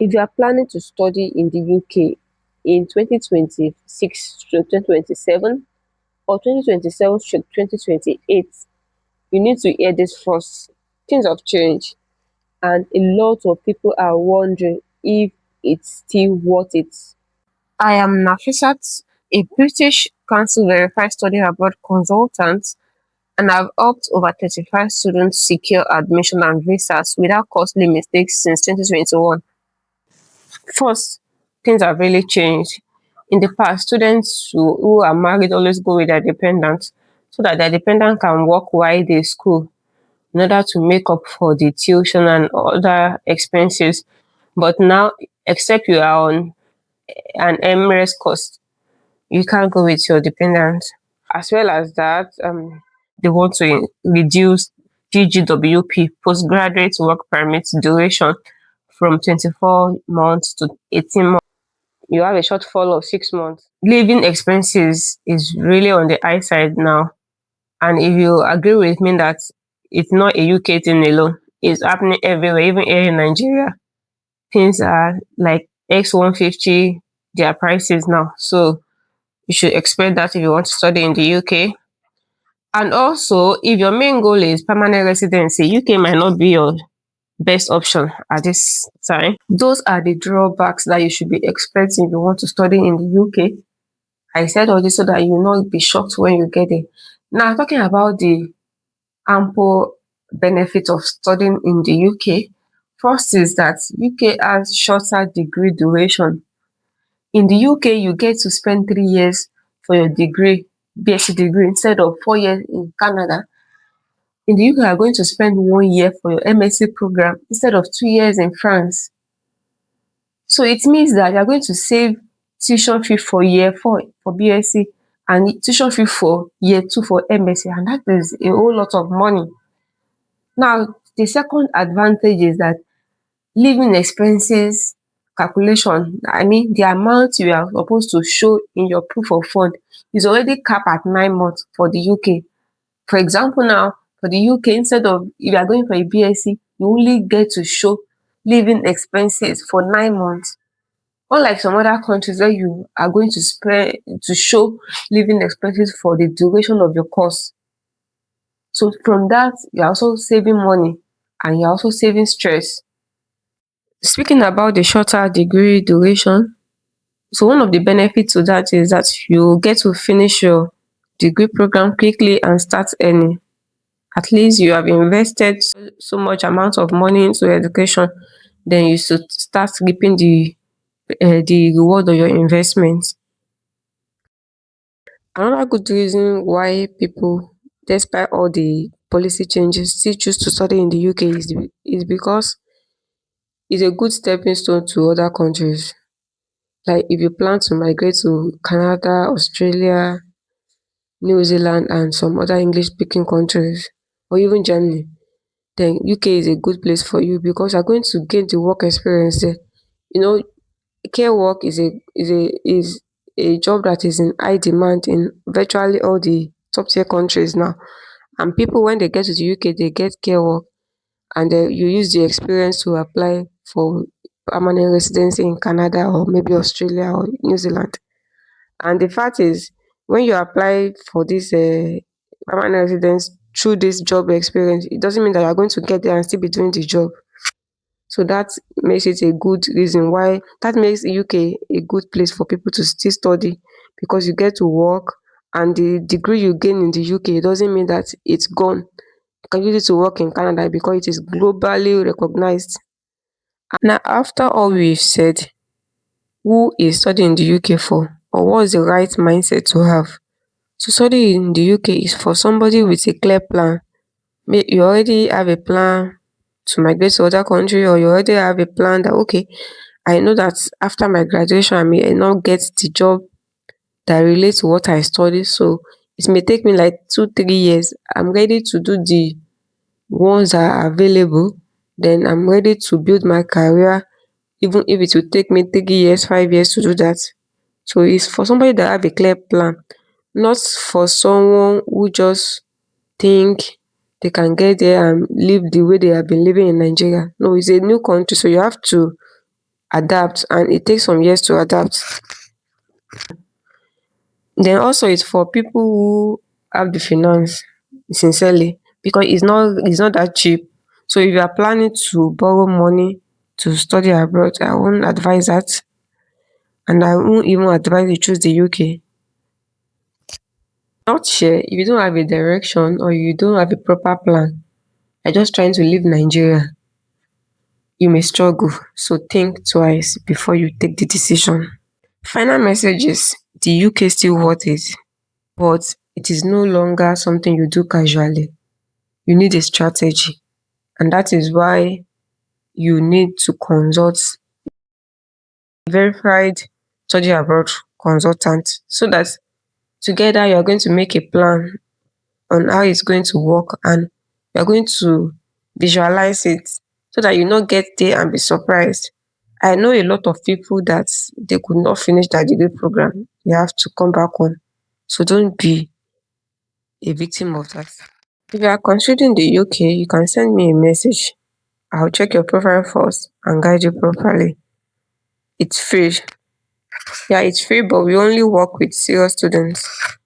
If you are planning to study in the UK in 2026 to 2027 or 2027 to 2028, you need to hear this first. Things have changed, and a lot of people are wondering if it's still worth it. I am Nafisat, a British Council verified study abroad consultant, and I've helped over 35 students secure admission and visas without costly mistakes since 2021. First, things have really changed. In the past, students who are married always go with their dependents so that their dependent can work while they school in order to make up for the tuition and other expenses. But now, except you are on an Emirates course, you can't go with your dependent. As well as that, they want to reduce PGWP, postgraduate work permit duration, from 24 months to 18 months. You have a shortfall of 6 months. Living expenses is really on the high side now. And if you agree with me that it's not a UK thing alone, it's happening everywhere, even here in Nigeria. Things are like X150, their prices now. So you should expect that if you want to study in the UK. And also, if your main goal is permanent residency, UK might not be your best option at this time. Those are the drawbacks that you should be expecting if you want to study in the UK. I said all this so that you will not be shocked when you get there. Now, talking about the ample benefit of studying in the UK, first is that UK has shorter degree duration. In the UK, you get to spend 3 years for your degree, BSc degree, instead of 4 years in Canada. In the UK, you are going to spend 1 year for your MSc program instead of 2 years in France. So it means that you are going to save tuition fee for year 4 for BSc and tuition fee for year 2 for MSc, and that is a whole lot of money. Now, the second advantage is that living expenses calculation, I mean the amount you are supposed to show in your proof of fund is already capped at 9 months for the UK. For example now, for the UK, instead of if you are going for a BSc, you only get to show living expenses for 9 months. Unlike some other countries where you are going to spend to show living expenses for the duration of your course. So from that, you're also saving money and you're also saving stress. Speaking about the shorter degree duration, so one of the benefits to that is that you get to finish your degree program quickly and start earning. At least you have invested so much amount of money into education, then you should start reaping the reward of your investment. Another good reason why people, despite all the policy changes, still choose to study in the UK is because it's a good stepping stone to other countries. Like if you plan to migrate to Canada, Australia, New Zealand, and some other English speaking countries, or even Germany, then UK is a good place for you because you're going to gain the work experience there. You know, care work is a job that is in high demand in virtually all the top tier countries now. And people, when they get to the UK, they get care work, and you use the experience to apply for permanent residency in Canada or maybe Australia or New Zealand. And the fact is, when you apply for this permanent residence through this job experience, it doesn't mean that you're going to get there and still be doing the job. So that makes it a good reason why that makes UK a good place for people to still study, because you get to work, and the degree you gain in the UK doesn't mean that it's gone. You can use it to work in Canada because it is globally recognized. Now, after all we've said, who is studying in the UK for, or what's the right mindset to have? To study in the UK is for somebody with a clear plan. You already have a plan to migrate to other country, or you already have a plan that okay, I know that after my graduation I may not get the job that relates to what I study, so it may take me like 2 3 years. I'm ready to do the ones that are available, then I'm ready to build my career, even if it will take me 3 years 5 years to do that. So it's for somebody that have a clear plan, not for someone who just think they can get there and live the way they have been living in Nigeria. No, it's a new country, so you have to adapt, and it takes some years to adapt. Then also it's for people who have the finance, sincerely, because it's not that cheap. So if you are planning to borrow money to study abroad, I won't advise that, and I won't even advise you choose the UK. Not sure if you don't have a direction or you don't have a proper plan. You're just trying to leave Nigeria. You may struggle, so think twice before you take the decision. Final message is the UK still worth it, but it is no longer something you do casually. You need a strategy, and that is why you need to consult a verified study abroad consultant so that together you're going to make a plan on how it's going to work, and you're going to visualize it so that you not get there and be surprised. I know a lot of people that they could not finish their degree program. They have to come back home. So don't be a victim of that. If you are considering the UK, you can send me a message. I'll check your profile first and guide you properly. It's free. Yeah, it's free, but we only work with serious students.